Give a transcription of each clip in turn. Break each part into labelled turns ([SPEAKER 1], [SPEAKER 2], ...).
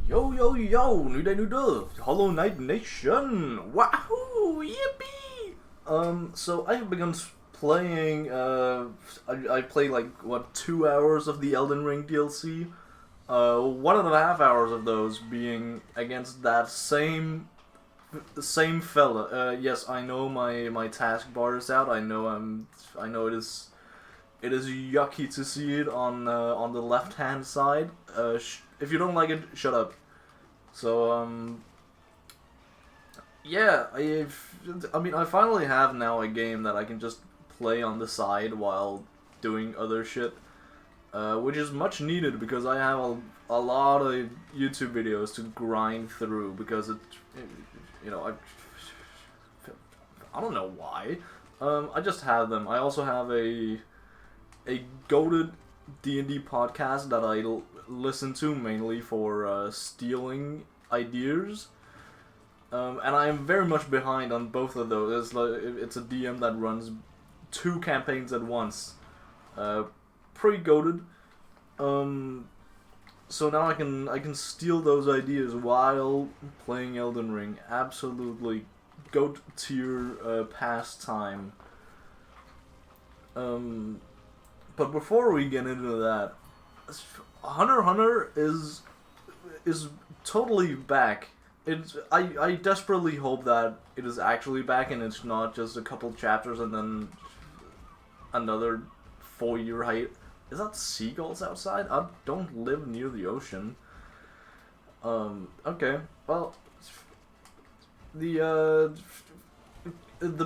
[SPEAKER 1] Yo, yo, yo, new day, new day. Hollow Knight Nation. Wahoo, yippee. So I've begun playing, I played like, what, 2 hours of the Elden Ring DLC? 1.5 hours of those being against that same fella. Yes, I know my taskbar is out. I know it is yucky to see it on the left hand side. If you don't like it, shut up. So yeah, I finally have now a game that I can just play on the side while doing other shit, which is much needed because I have a lot of YouTube videos to grind through because I don't know why. I just have them. I also have a goated D&D podcast that I listen to mainly for stealing ideas. And I am very much behind on both of those. It's a DM that runs 2 campaigns at once. Pretty goated. So now I can steal those ideas while playing Elden Ring. Absolutely goat tier pastime. But before we get into that, Hunter x Hunter is totally back. I desperately hope that it is actually back and it's not just a couple chapters and then another 4-year height. Is that seagulls outside? I don't live near the ocean. Okay. Well, the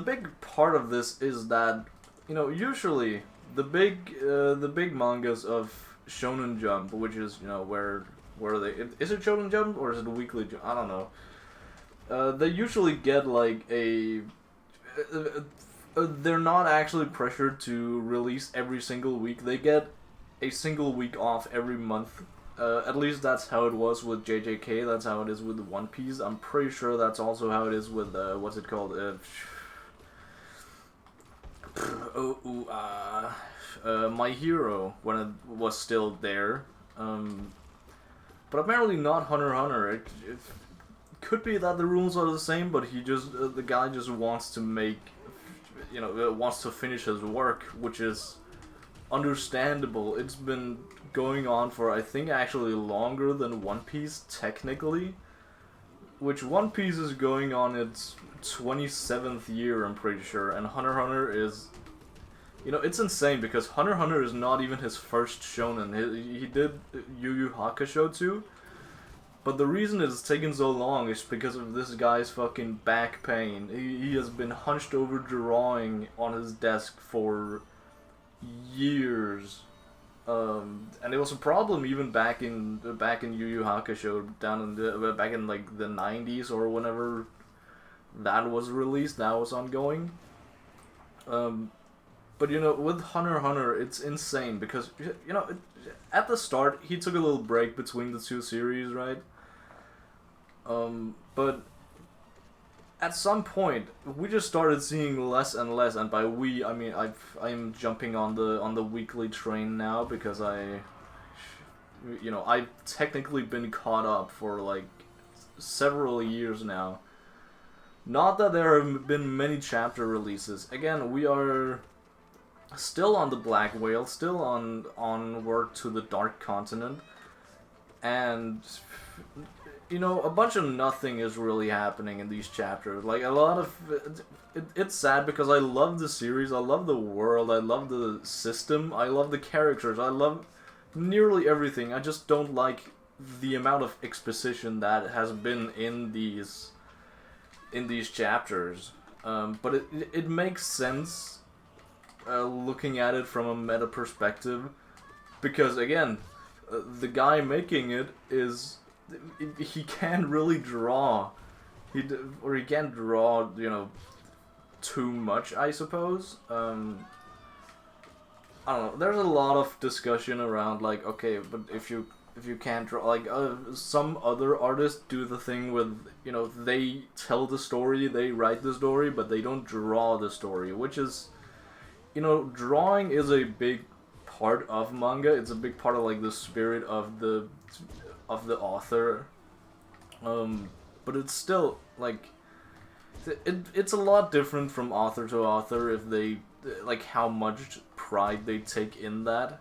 [SPEAKER 1] big part of this is that, usually the big mangas of Shonen Jump, which is, where are they? Is it Shonen Jump or is it Weekly Jump? I don't know. They usually get like they're not actually pressured to release every single week. They get a single week off every month. At least that's how it was with JJK. That's how it is with One Piece. I'm pretty sure that's also how it is with what's it called? My Hero, when it was still there. But apparently not Hunter x Hunter. It could be that the rules are the same, but the guy just wants to make, wants to finish his work, which is understandable. It's been going on for, I think, actually longer than One Piece, technically. Which One Piece is going on its 27th year, I'm pretty sure, and Hunter x Hunter is... it's insane because Hunter x Hunter is not even his first shonen. He did Yu Yu Hakusho too, but the reason it's taken so long is because of this guy's fucking back pain. He has been hunched over drawing on his desk for years, and it was a problem even back in Yu Yu Hakusho back in like the 90s or whenever that was released. That was ongoing. But with Hunter x Hunter, it's insane because at the start he took a little break between the 2 series, right? But at some point we just started seeing less and less, and by we I mean I'm jumping on the weekly train now because I've technically been caught up for like several years now. Not that there have been many chapter releases. Again, we are still on the Black Whale, still onward to the Dark Continent, and a bunch of nothing is really happening in these chapters. Like a lot of it's sad because I love the series, I love the world, I love the system, I love the characters, I love nearly everything. I just don't like the amount of exposition that has been in these chapters. But it makes sense looking at it from a meta perspective, because again, the guy making it he can't really draw. He can't draw, too much, I suppose. I don't know. There's a lot of discussion around like, okay, but if you can't draw, like some other artists do the thing with, they tell the story, they write the story, but they don't draw the story, which is, drawing is a big part of manga. It's a big part of like the spirit of the author. But it's still, like, it's a lot different from author to author if they, like, how much pride they take in that.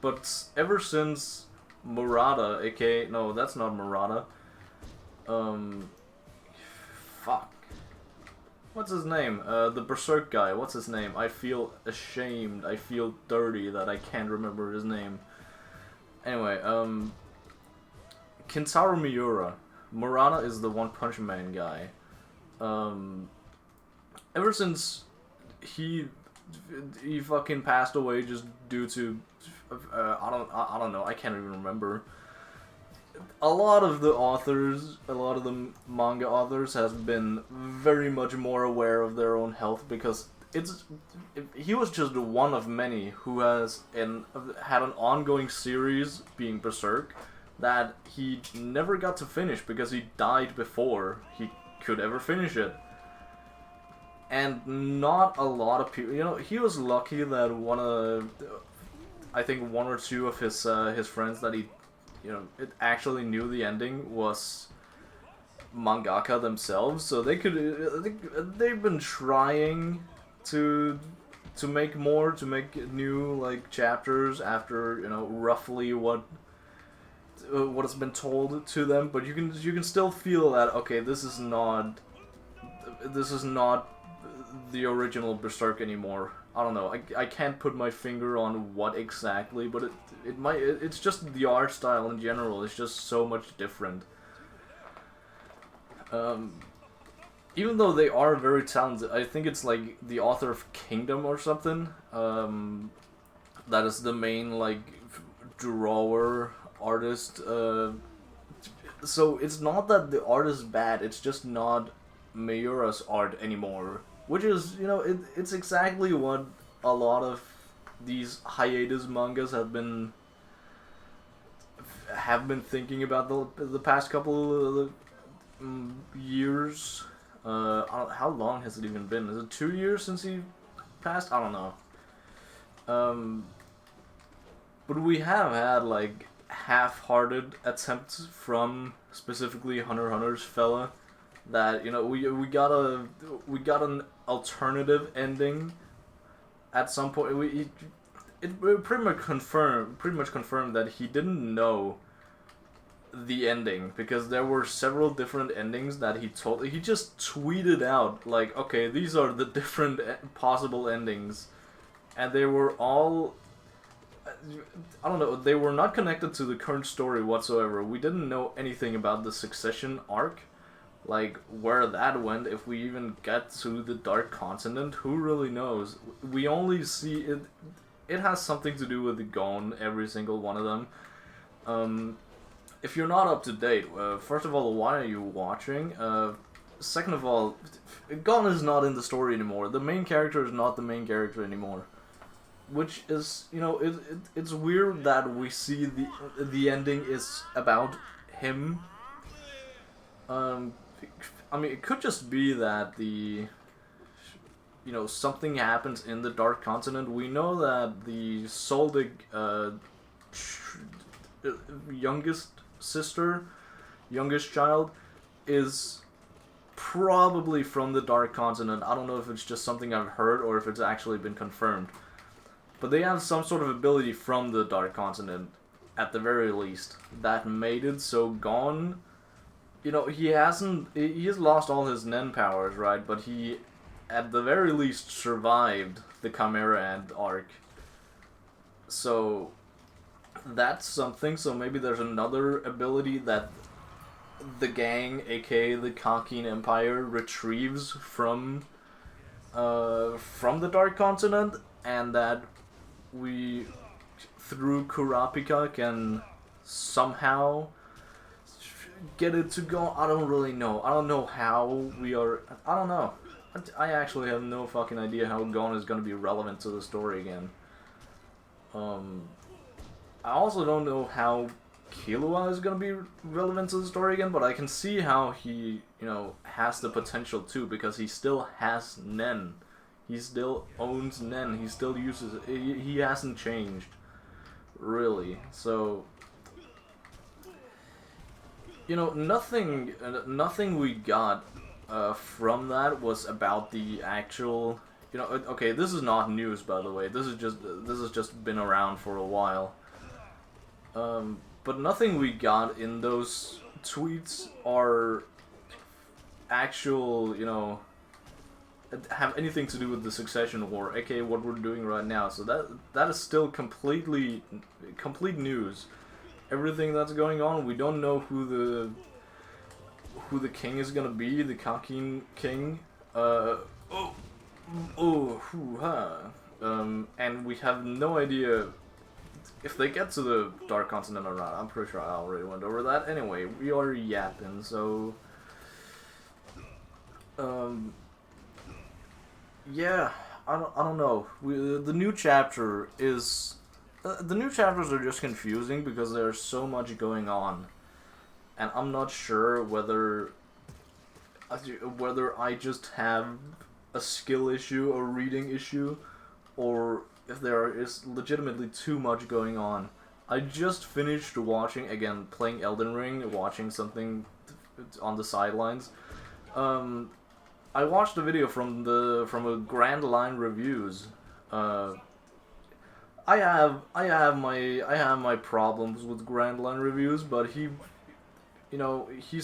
[SPEAKER 1] But ever since Murata, aka, no, that's not Murata, fuck. What's his name? The Berserk guy, what's his name? I feel ashamed, I feel dirty that I can't remember his name. Anyway, Kintaro Miura. Murata is the One Punch Man guy. Ever since he fucking passed away just due to I don't know, I can't even remember. A lot of the authors, a lot of the manga authors have been very much more aware of their own health because he was just one of many who had an ongoing series being Berserk that he never got to finish because he died before he could ever finish it. And not a lot of people, you know, he was lucky that I think one or two of his friends that he, you know, it actually knew the ending was mangaka themselves, so they could, they've been trying to make new, like, chapters after, you know, roughly what has been told to them, but you can still feel that, okay, this is not the original Berserk anymore. I don't know. I can't put my finger on what exactly, but it's just the art style in general. It's just so much different. Even though they are very talented, I think it's like the author of Kingdom or something. That is the main, like, drawer artist. So it's not that the art is bad. It's just not Miura's art anymore. Which is, you know, it's exactly what a lot of these hiatus mangas have been thinking about the past couple of years. How long has it even been? Is it 2 years since he passed? I don't know. But we have had, like, half-hearted attempts from specifically Hunter x Hunter's fella that, you know, we got an alternative ending at some point. It pretty much confirmed that he didn't know the ending because there were several different endings that he just tweeted out, like, okay, these are the different possible endings, and they were all, I don't know, they were not connected to the current story whatsoever. We didn't know anything about the Succession arc, like where that went, if we even get to the Dark Continent, who really knows? We only see it. It has something to do with the Gon, every single one of them. If you're not up to date, first of all, why are you watching? Second of all, Gon is not in the story anymore. The main character is not the main character anymore. Which is, you know, it's weird that we see the ending is about him. I mean, it could just be that you know, something happens in the Dark Continent. We know that the Soldig, youngest child, is probably from the Dark Continent. I don't know if it's just something I've heard or if it's actually been confirmed. But they have some sort of ability from the Dark Continent, at the very least, that made it so Gon, you know, he has lost all his Nen powers, right? But he, at the very least, survived the Chimera Ant arc. So, that's something. So maybe there's another ability that the gang, aka the Kakin Empire, retrieves from the Dark Continent, and that we, through Kurapika, can somehow get it to go. I don't really know. I don't know how we are. I don't know. I actually have no fucking idea how Gon is going to be relevant to the story again. I also don't know how Killua is going to be relevant to the story again, but I can see how he, you know, has the potential too, because he still has Nen. He still owns Nen. He still uses it. He hasn't changed, really. So, You know, nothing we got from that was about the actual. You know, okay, this is not news, by the way. This has just been around for a while. But nothing we got in those tweets are actual, you know, have anything to do with the succession war, aka what we're doing right now. So that is still complete news. Everything that's going on, we don't know who the king is gonna be, the Kakin king. And we have no idea if they get to the Dark Continent or not. I'm pretty sure I already went over that. Anyway, we are yapping, so yeah, I don't know. The new chapter is the new chapters are just confusing because there's so much going on, and I'm not sure whether I just have a skill issue or reading issue, or if there is legitimately too much going on. I just finished watching, again, playing Elden Ring, watching something on the sidelines. I watched a video from a Grand Line Reviews. I have my problems with Grand Line Reviews, but he's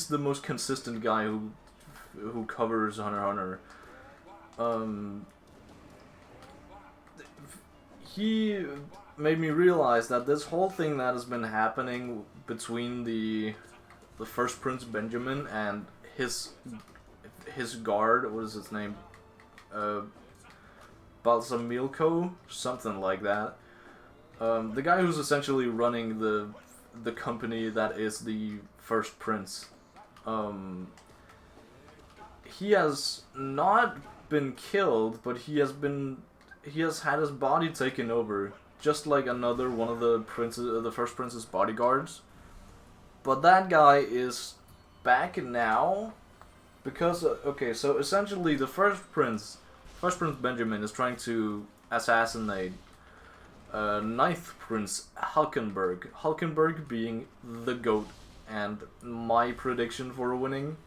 [SPEAKER 1] the most consistent guy who covers Hunter x Hunter. He made me realize that this whole thing that has been happening between the first Prince Benjamin and his guard, what is his name? Balsamilko? Something like that. The guy who's essentially running the company that is the first prince. He has not been killed, but he has had his body taken over, just like another one of the first prince's bodyguards. But that guy is back now because okay, so essentially the first Prince Benjamin is trying to assassinate ninth Prince Hulkenberg. Hulkenberg being the GOAT and my prediction for winning.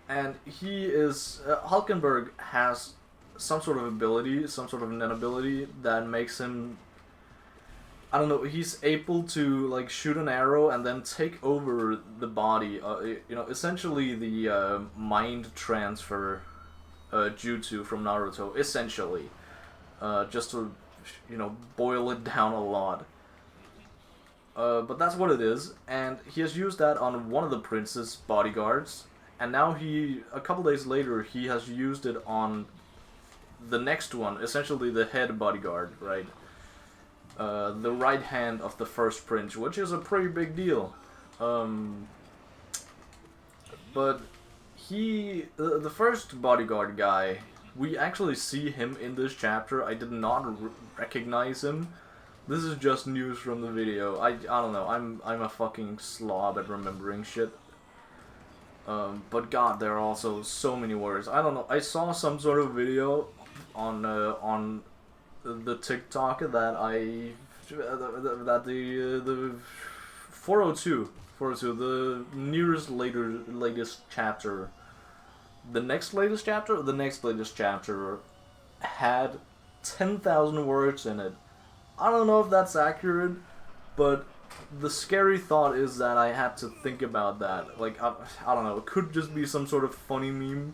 [SPEAKER 1] And he is Hulkenberg has some sort of ability, some sort of an ability that makes him, I don't know, he's able to like shoot an arrow and then take over the body. Essentially the mind transfer jutsu from Naruto. Essentially, just to boil it down a lot. But that's what it is, and he has used that on one of the prince's bodyguards, and now a couple days later, he has used it on the next one, essentially the head bodyguard, right? The right hand of the first prince, which is a pretty big deal. But the first bodyguard guy, we actually see him in this chapter. I did not recognize him. This is just news from the video. I don't know. I'm a fucking slob at remembering shit. But God, there are also so many words. I don't know. I saw some sort of video on the TikTok that the 402, the latest chapter, the next latest chapter had 10,000 words in it. I don't know if that's accurate, but the scary thought is that I had to think about that. Like, I don't know, it could just be some sort of funny meme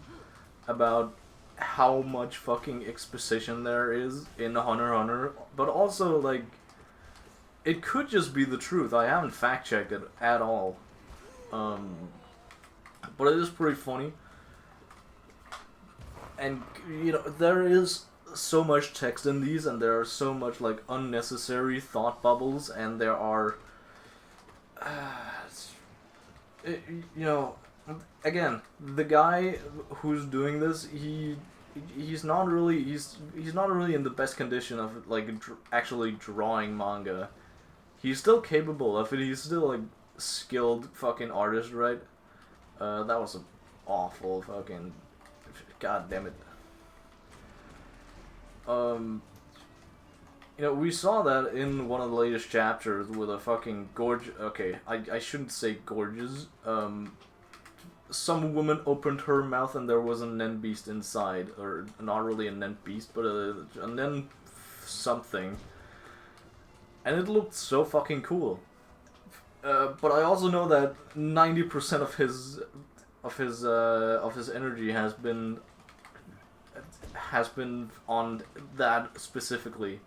[SPEAKER 1] about how much fucking exposition there is in Hunter x Hunter, but also, like, it could just be the truth. I haven't fact-checked it at all. But it is pretty funny. And, there is so much text in these, and there are so much, like, unnecessary thought bubbles, and there are... again, the guy who's doing this, he's not really in the best condition of like actually drawing manga. He's still capable of it. He's still like skilled fucking artist, right? That was an awful fucking, god damn it. You know, we saw that in one of the latest chapters with a fucking gorgeous... Okay, I shouldn't say gorgeous. Some woman opened her mouth and there was a Nen beast inside. Or, not really a Nen beast, but a Nen something. And it looked so fucking cool. But I also know that 90% of his energy has been on that specifically.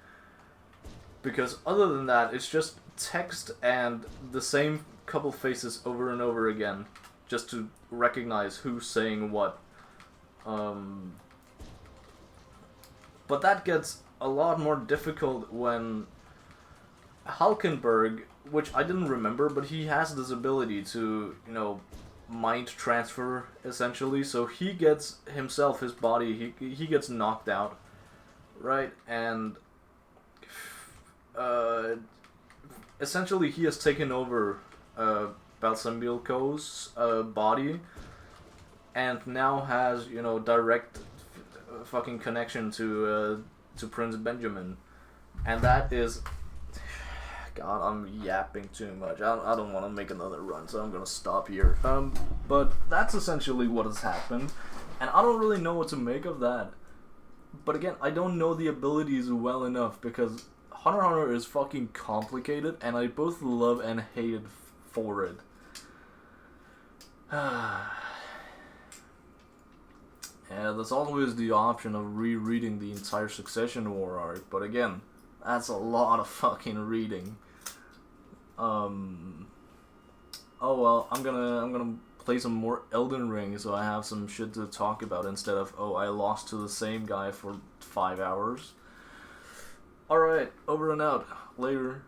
[SPEAKER 1] Because other than that, it's just text and the same couple faces over and over again, just to recognize who's saying what. But that gets a lot more difficult when Halkenberg, which I didn't remember, but he has this ability to, you know, mind transfer, essentially. So he gets himself, his body, he gets knocked out, right? And essentially he has taken over Balsamilko's body, and now has, you know, direct fucking connection to Prince Benjamin, and that is... God, I'm yapping too much. I don't want to make another run, so I'm gonna stop here. But that's essentially what has happened, and I don't really know what to make of that. But again, I don't know the abilities well enough, because Hunter x Hunter is fucking complicated, and I both love and hate it for it. Yeah, there's always the option of rereading the entire Succession War arc, but again, that's a lot of fucking reading. Oh well, I'm gonna play some more Elden Ring, so I have some shit to talk about instead of, oh, I lost to the same guy for 5 hours. Alright, over and out. Later.